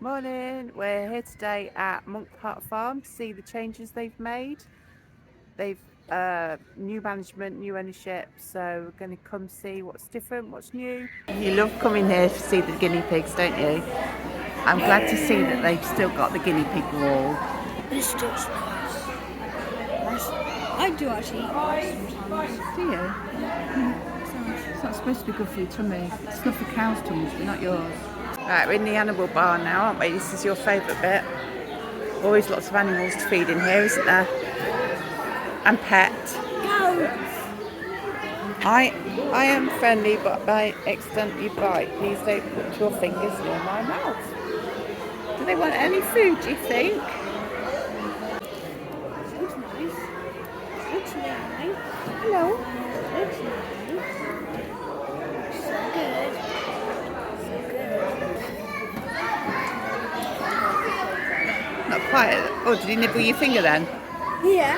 Morning, we're here today at Monk Park Farm to see the changes they've made. They've new management, new ownership, so we're going to come see what's different, what's new. You love coming here to see the guinea pigs, don't you? I'm glad to see that they've still got the guinea pig wall. It's still nice. I do actually eat rice sometimes. Do you? It's not supposed to be good for your tummy. It's not for cows' tummies, but not yours. Right, we're in the animal barn now, aren't we? This is your favourite bit. Always lots of animals to feed in here, isn't there? And pet. Goats. I am friendly, but I accidentally bite. Please don't put your fingers near my mouth. Do they want any food, do you think? Looks nice. Looks nice. Hello. Looks nice. So good. So good. Not quite. Oh, did he nibble your finger then? Yeah.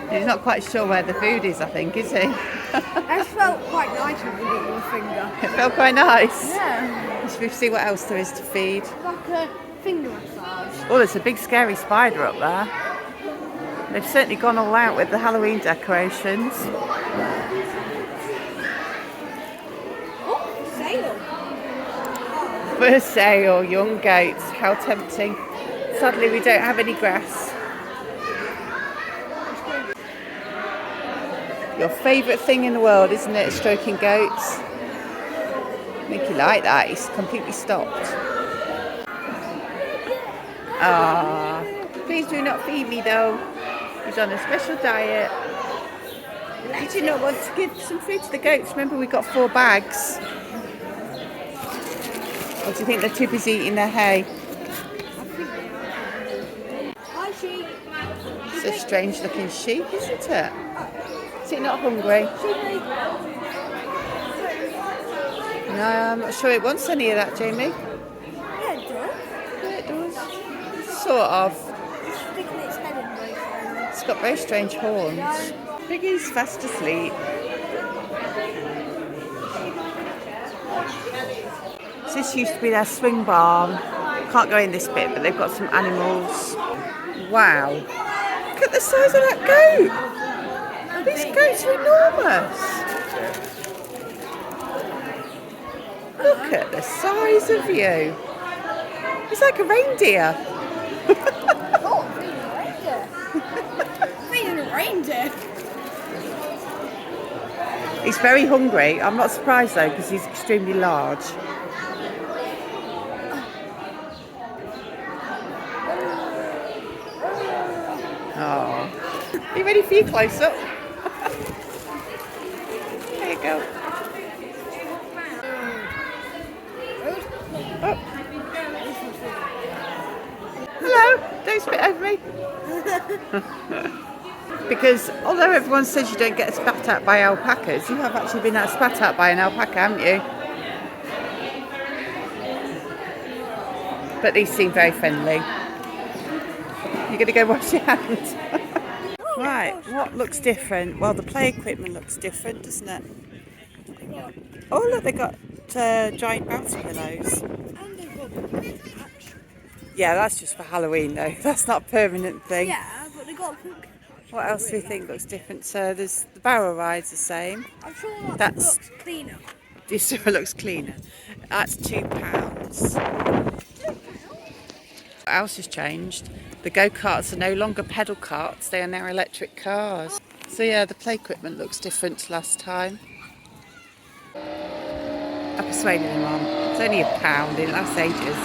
He's not quite sure where the food is, I think, is he? That felt quite nice when you got your finger. It felt quite nice. Yeah. Should we see what else there is to feed? Like a finger massage. Oh, there's a big scary spider up there. They've certainly gone all out with the Halloween decorations. Oh, sale. For sale, young goats. How tempting. Sadly, we don't have any grass. Your favourite thing in the world, isn't it? Stroking goats. I think you like that. He's completely stopped. Ah, please do not feed me though. He's on a special diet. Did you not want to give some food to the goats? Remember, we got 4 bags. Or do you think they're too busy eating their hay? Hi, sheep. It's a strange looking sheep, isn't it? Is it not hungry? No, I'm not sure it wants any of that, Jamie. Yeah, it does. Yeah, it does. Sort of. It's sticking its head in both sides. It's got very strange horns. Piggy's fast asleep. So this used to be their swing barn. Can't go in this bit, but they've got some animals. Wow. Look at the size of that goat. These goats are enormous. Look at the size of you. It's like a reindeer. Oh, feeding a reindeer. He's very hungry. I'm not surprised though, because he's extremely large. Oh. Are you ready for your close up? There you go. Oh. Hello, don't spit over me. Because although everyone says you don't get spat at by alpacas, you have actually been spat at by an alpaca, haven't you? But these seem very friendly. You're going to go wash your hands. Right, what looks different? Well, the play equipment looks different, doesn't it? Oh, look, they got giant bouncy pillows. And they've got patch. Yeah, that's just for Halloween, though. That's not a permanent thing. Yeah, but they got pink. What else do we think looks different? So there's the barrel ride's the same. I'm sure that That's- looks cleaner. This one looks cleaner. That's £2. What else has changed? The go-karts are no longer pedal carts, they are now electric cars. So yeah, the play equipment looks different to last time. I persuaded him on. It's only £1, it lasts ages.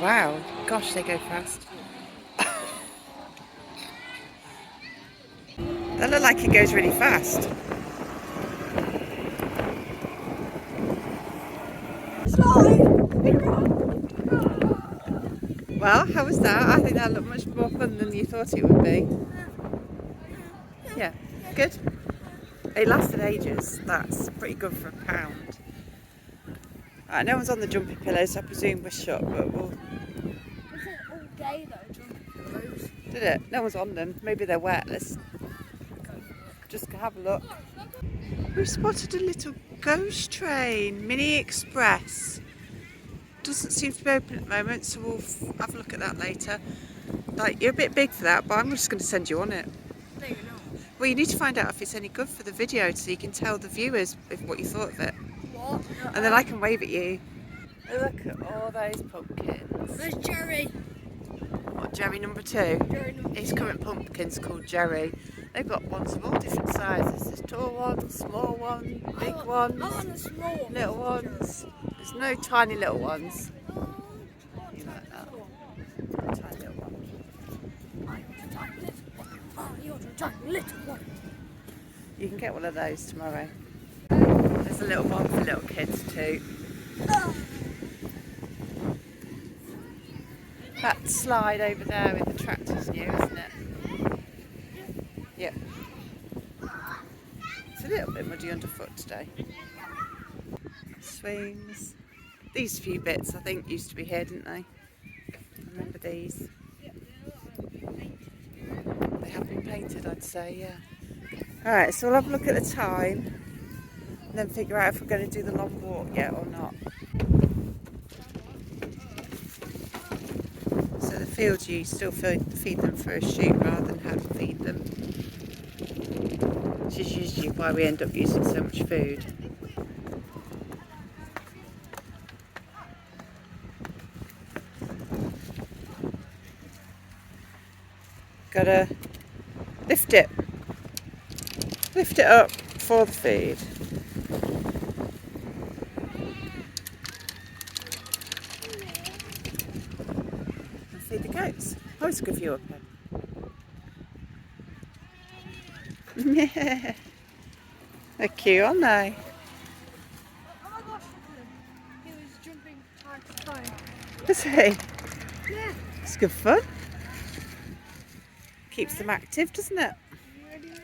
Wow, gosh, they go fast. That look like it goes really fast. Well, how was that? I think that looked much more fun than you thought it would be. Yeah, good. It lasted ages. That's pretty good for £1. Right, no one's on the jumpy pillows, so I presume we're shut, but we'll... Was it all day though, jumping pillows? Did it? No one's on them. Maybe they're wet. Let's just go have a look. We've spotted a little ghost train, Mini Express. Doesn't seem to be open at the moment, so we'll have a look at that later. Like, you're a bit big for that, but I'm just going to send you on it. No, you're not. Well, you need to find out if it's any good for the video so you can tell the viewers what you thought of it. What? And then I can wave at you. Look at all those pumpkins. There's Jerry. What, Jerry number 2? Jerry number His 2. current pumpkin's called Jerry. They've got ones of all different sizes. There's tall ones, small ones, big ones, I want the small one. little ones. There's no tiny little ones. You like that? Tiny little ones. You're the tiny little one. You can get one of those tomorrow. There's a little one for little kids too. That slide over there with the tractor's new, isn't it? Yep. It's a little bit muddy underfoot today. Swings. These few bits I think used to be here, didn't they? Remember these? They have been painted, I'd say, yeah. Alright, so we'll have a look at the time and then figure out if we're going to do the long walk yet or not. So the fields, you still feed them for a shoot rather than hand feed them. Which is usually why we end up using so much food. Gotta lift it up for the feed. And feed the goats. Oh, it's a good view up here. They're cute, aren't they? Oh my gosh, he was jumping time to time. Is he? Yeah. It's good fun. Keeps them active, doesn't it? You ready now?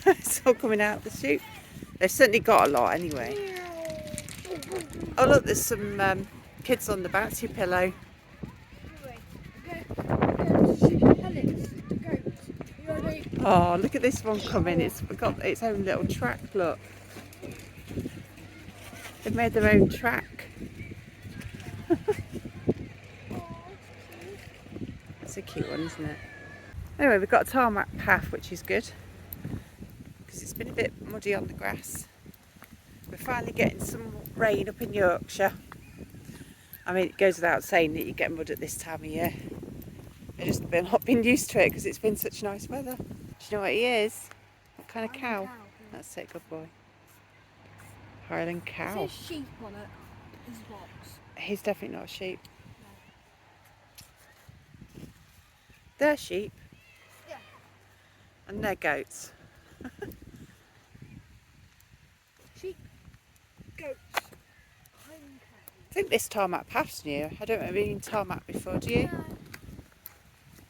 It's all coming out the chute. They've certainly got a lot anyway. Oh look, there's some kids on the bouncy pillow. Oh, look at this one coming. It's got its own little track, look. They've made their own track. That's a cute one, isn't it? Anyway, we've got a tarmac path, which is good because it's been a bit muddy on the grass. We're finally getting some rain up in Yorkshire. I mean, it goes without saying that you get mud at this time of year. I've just not been used to it because it's been such nice weather. Do you know what he is? What kind of cow? That's it, good boy. Highland cow. It says sheep on it. His box. He's definitely not a sheep. No. They're sheep. Yeah. And they're goats. Sheep. Goats. I think this tarmac path's new. I don't remember being tarmac before, do you? No.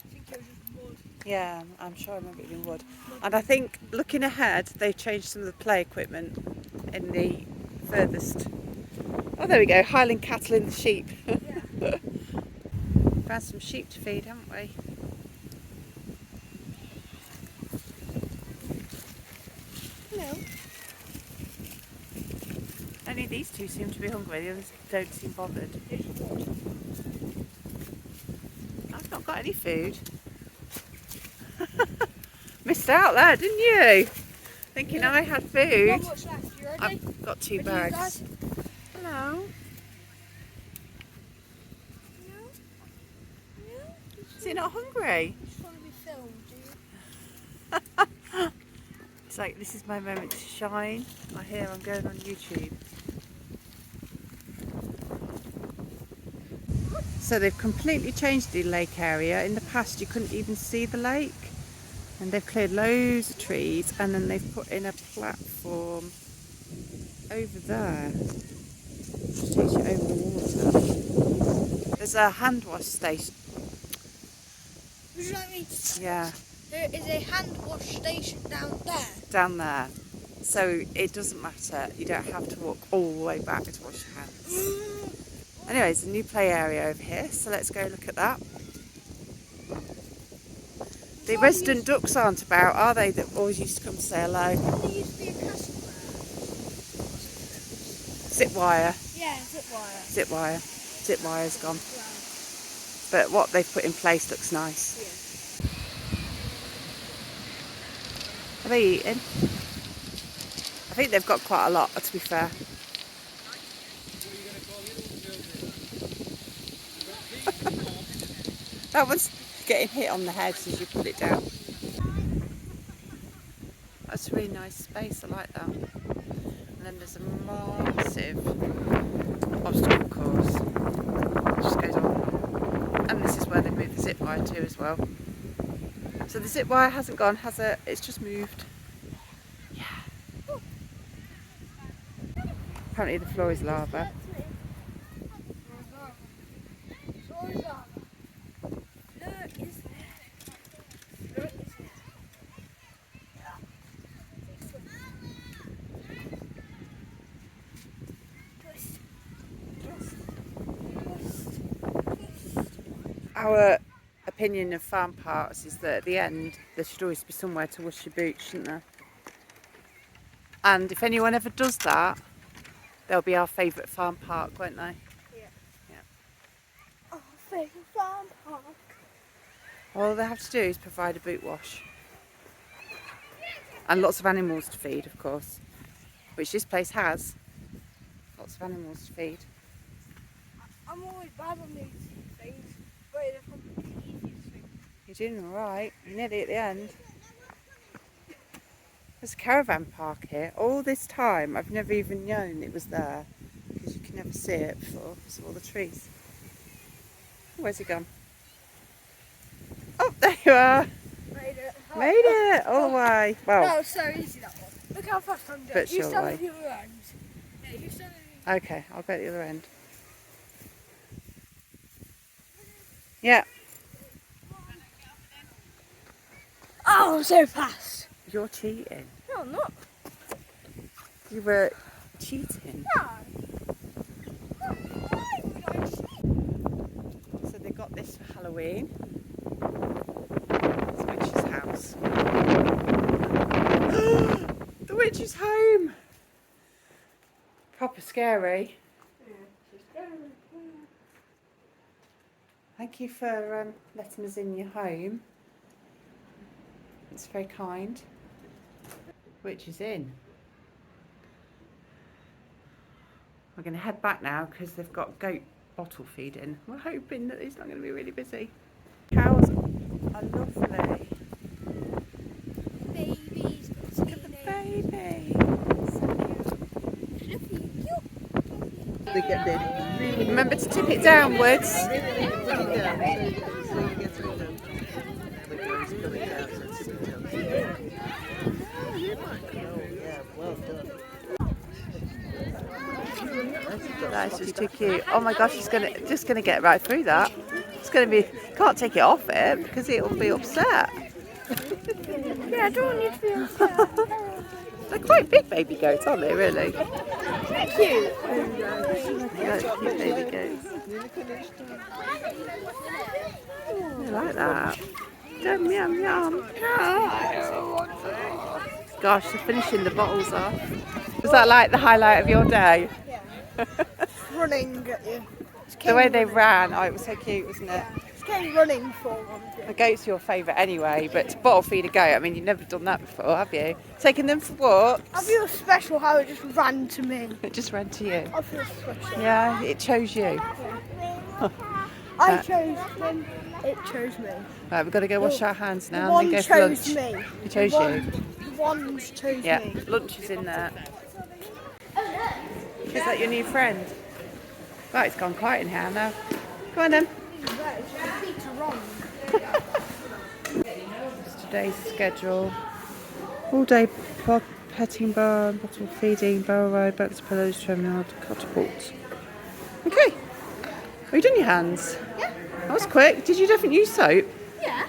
I think it was just wood. Yeah, I'm sure I remember it being wood. And I think looking ahead, they've changed some of the play equipment in the furthest. Oh, there we go, Highland cattle in the sheep. Yeah. Found some sheep to feed, haven't we? Hello. Only these two seem to be hungry, the others don't seem bothered. I've not got any food. Missed out there, didn't you? Thinking I had food. Not much left. You ready? I've got 2 Ready, you bags. guys? Hello. No. No. Is he not hungry? You just want to be filmed, do you? It's like, this is my moment to shine. I hear I'm going on YouTube. So they've completely changed the lake area. In the past you couldn't even see the lake. And they've cleared loads of trees and then they've put in a platform over there to take you over the water. There's a hand wash station. Would you like me to? Yeah. There is a hand wash station down there. Down there. So it doesn't matter. You don't have to walk all the way back to wash your hands. Anyway, there's a new play area over here. So let's go look at that. The resident ducks aren't about, are they? That always used to come say hello. There used to be a castle there. Zip wire. Yeah, zip wire. Zip wire. Zip wire's gone. Wow. But what they've put in place looks nice. Yeah. Are they eating? I think they've got quite a lot, to be fair. That one's getting hit on the head as you put it down. That's a really nice space, I like that. And then there's a massive obstacle course. It just goes on. And this is where they moved the zip wire to as well. So the zip wire hasn't gone, has it? It's just moved. Yeah. Apparently the floor is lava. Our opinion of farm parks is that at the end there should always be somewhere to wash your boots, shouldn't there? And if anyone ever does that, they'll be our favourite farm park, won't they? Yeah. Yeah. Our favourite farm park. All they have to do is provide a boot wash. And lots of animals to feed, of course. Which this place has. Lots of animals to feed. I'm always bad on these things, but they're probably the easiest thing. You're doing alright. You're nearly at the end. There's a caravan park here. All this time I've never even known it was there. Because you can never see it before because of all the trees. Where's he gone? Oh, there you are. Made it. Made it all the way. Well, That was so easy, that one. Look how fast I'm doing. But You sure stand way. at the other end. Yeah, you stand at the okay, I'll go at the other end. Yeah, Oh, I'm so fast. you're cheating. No, I'm not. You were cheating. No. Why would I cheat? So they got this for Halloween. It's the witch's house. The witch's home! Proper scary. Thank you for letting us in your home. It's very kind. Witch is in. We're going to head back now because they've got goat bottle feeding. We're hoping that it's not going to be really busy. Cows are lovely. Babies. Look at the baby. Remember to tip it downwards. That's just too cute. Oh my gosh, she's just gonna get right through that. It's gonna be, can't take it off it because it'll be upset. Yeah, I don't want you to be upset. They're quite big baby goats, aren't they, really? Cute. That's cute baby goats. I like that. Yum, yum, yum. Gosh, they're finishing the bottles off. Was that like the highlight of your day? Running at you. The way they ran, oh, it was so cute, wasn't it? It's getting running for one. The goat's your favourite anyway, but to bottle feed a goat, I mean, you've never done that before, have you? Taking them for walks? I feel special how it just ran to me. It just ran to you. I feel special. Yeah, it chose you. I chose them, it chose me. Right, we've got to go wash our hands The now and one then go for chose lunch. me. It chose you? The ones chose Yeah, me. lunch is in there. Is that your new friend? Right, it's gone quiet in here now. Go on then. It's today's schedule. All day petting barn, bottle feeding, barrel ride, back to pillows, terminal, catapult. Okay. Have you done your hands? Yeah. That was quick. Did you definitely use soap? Yeah.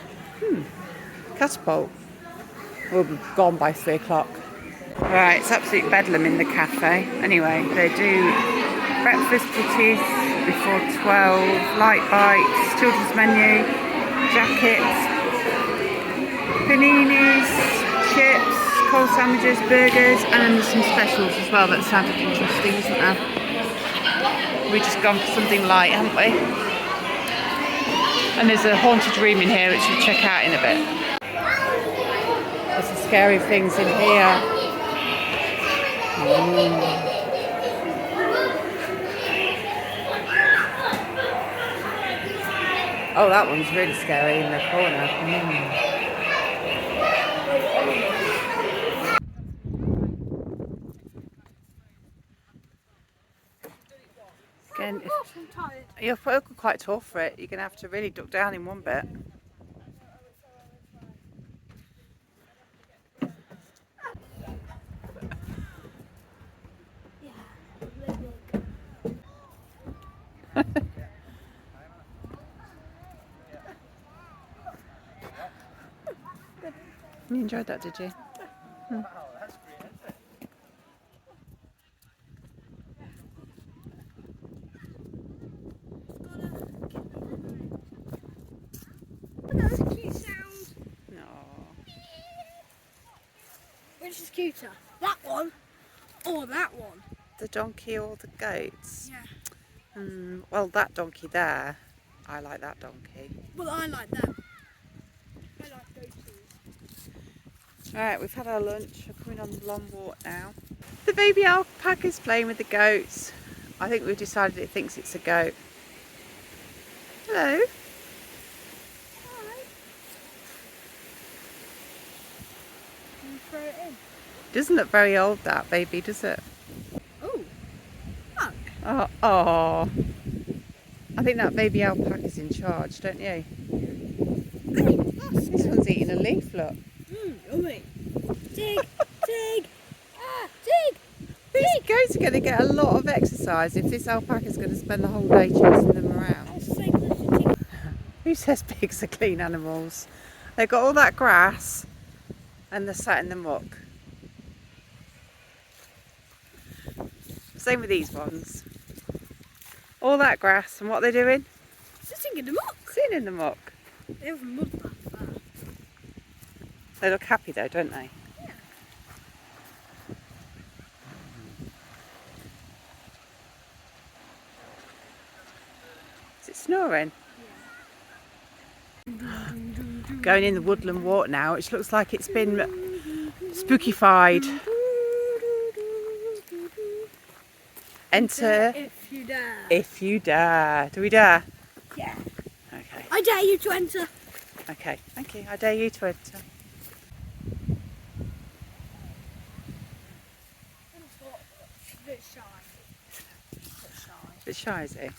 Catapult. We'll be gone by 3 o'clock. Right, it's absolute bedlam in the cafe. Anyway, they do breakfast butties before 12, light bites, children's menu, jackets, Paninis, chips, cold sandwiches, burgers, and then there's some specials as well that sounded interesting, isn't there? We've just gone for something light, haven't we? And there's a haunted room in here which we'll check out in a bit. There's some scary things in here. Oh, that one's really scary in the corner. Again, you're quite tall for it. You're going to have to really duck down in one bit. You enjoyed that, did you? That's a cute sound. No. Which is cuter? That one or that one? The donkey or the goats? Yeah. Well, that donkey there. I like that donkey. Well, I like them. I like those two. Alright, we've had our lunch. We're coming on the long walk now. The baby alpaca's playing with the goats. I think we've decided it thinks it's a goat. Hello. Hi. Can you throw it in? Doesn't look very old, that baby, does it? Oh. Look. Oh. I think that baby alpaca's in charge, don't you? Hey, that's This one's eating a leaf, look. Yummy. Dig, dig, dig. These goats are going to get a lot of exercise if this alpaca's going to spend the whole day chasing them around. Who says pigs are clean animals? They've got all that grass and they're sat in the muck. Same with these ones. All that grass, and what are they doing? Sitting in the muck. Sitting in the muck. They have a mud bath there. They look happy though, don't they? Yeah. Is it snoring? Going in the woodland walk now, which looks like it's been spookified. Enter If you dare. if you dare. Do we dare? Yeah. Okay. I dare you to enter. Okay, thank you. I dare you to enter. A bit shy. Bit shy, is he?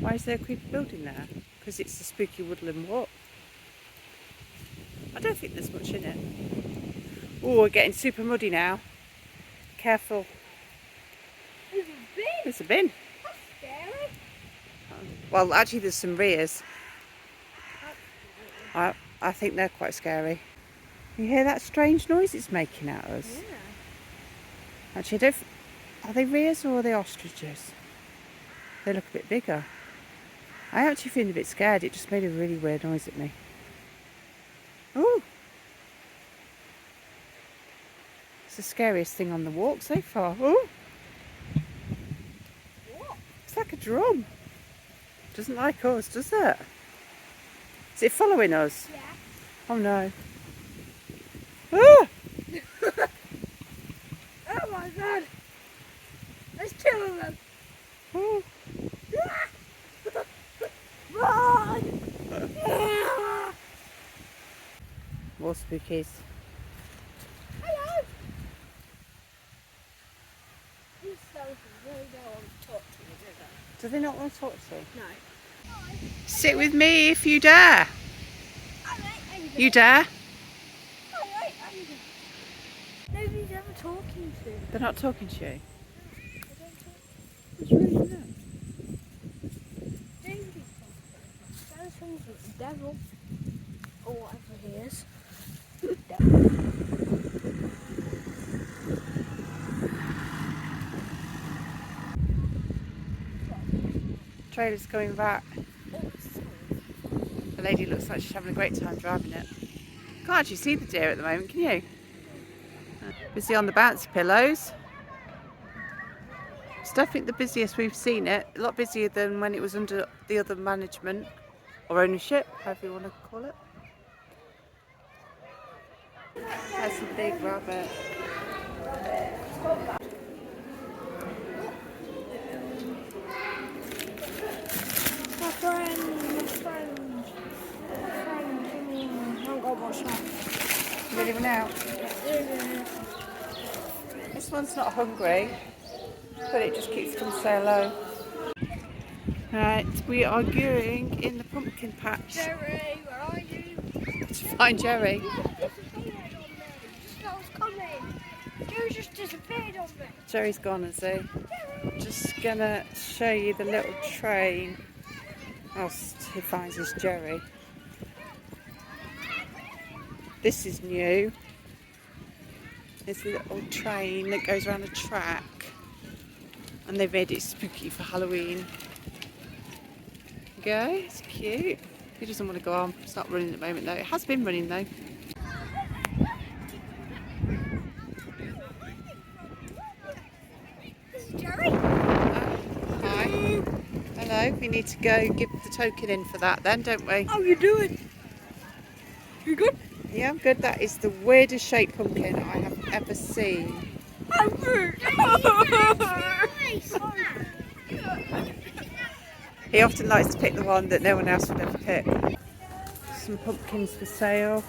Why is there a creepy building there? Because it's the spooky woodland walk. I don't think there's much in it. Oh, we're getting super muddy now. Careful. There's a bin. There's a bin. That's scary. Well, actually there's some rears. I think they're quite scary. You hear that strange noise it's making at us? Yeah. Actually, are they rears or are they ostriches? They look a bit bigger. I actually feel a bit scared. It just made a really weird noise at me. Oh! It's the scariest thing on the walk so far. Oh! What? It's like a drum. Doesn't like us, does it? Is it following us? Yeah. Oh no. Ah! Oh my god. There's two of them. Oh. Run! More spookies. Hello. These skeletons really don't want to talk to you, do Do they not want to talk to you? they? No. Sit with me if you dare. You dare? Nobody's ever talking to them. They're not talking to you. It's really good. Nobody's talking. Skeletons with the devil. Or whatever he is. Devil. Trailer's coming back. Oh, it's sorry. Are lady looks like she's having a great time driving it. Can't actually see the deer at the moment, can you? Busy on the bouncy pillows. It's definitely the busiest we've seen it. A lot busier than when it was under the other management or ownership, however you want to call it. That's a big rabbit. My friend, come here. I've got one shot. Really went out. This one's not hungry, but it just keeps coming to say hello. Right, we are going in the pumpkin patch Jerry, where are you? to find Jerry. You just disappeared on me. I was coming. You just disappeared on me. Jerry's gone, is he? Just gonna show you the little train. Whilst he finds his Jerry. This is new. There's a little train that goes around a track, and they've made it spooky for Halloween. Go, it's cute. He doesn't want to go on. It's not running at the moment though. It has been running though. This is Jerry. Hi. Hello. We need to go give the token in for that then, don't we? How you doing? You good? Yeah, I'm good. That is the weirdest shaped pumpkin I have ever seen. I'm good. He often likes to pick the one that no one else would ever pick. Some pumpkins for sale.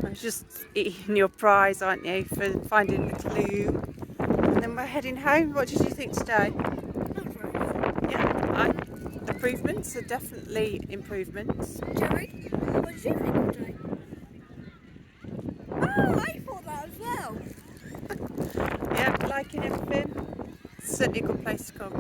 I'm just eating your prize, aren't you, for finding the clue. And then we're heading home. What did you think today? Yeah, improvements are definitely improvements. Jerry, what did you think today? Oh, I thought that as well. Yeah, liking everything. It's certainly a good place to come.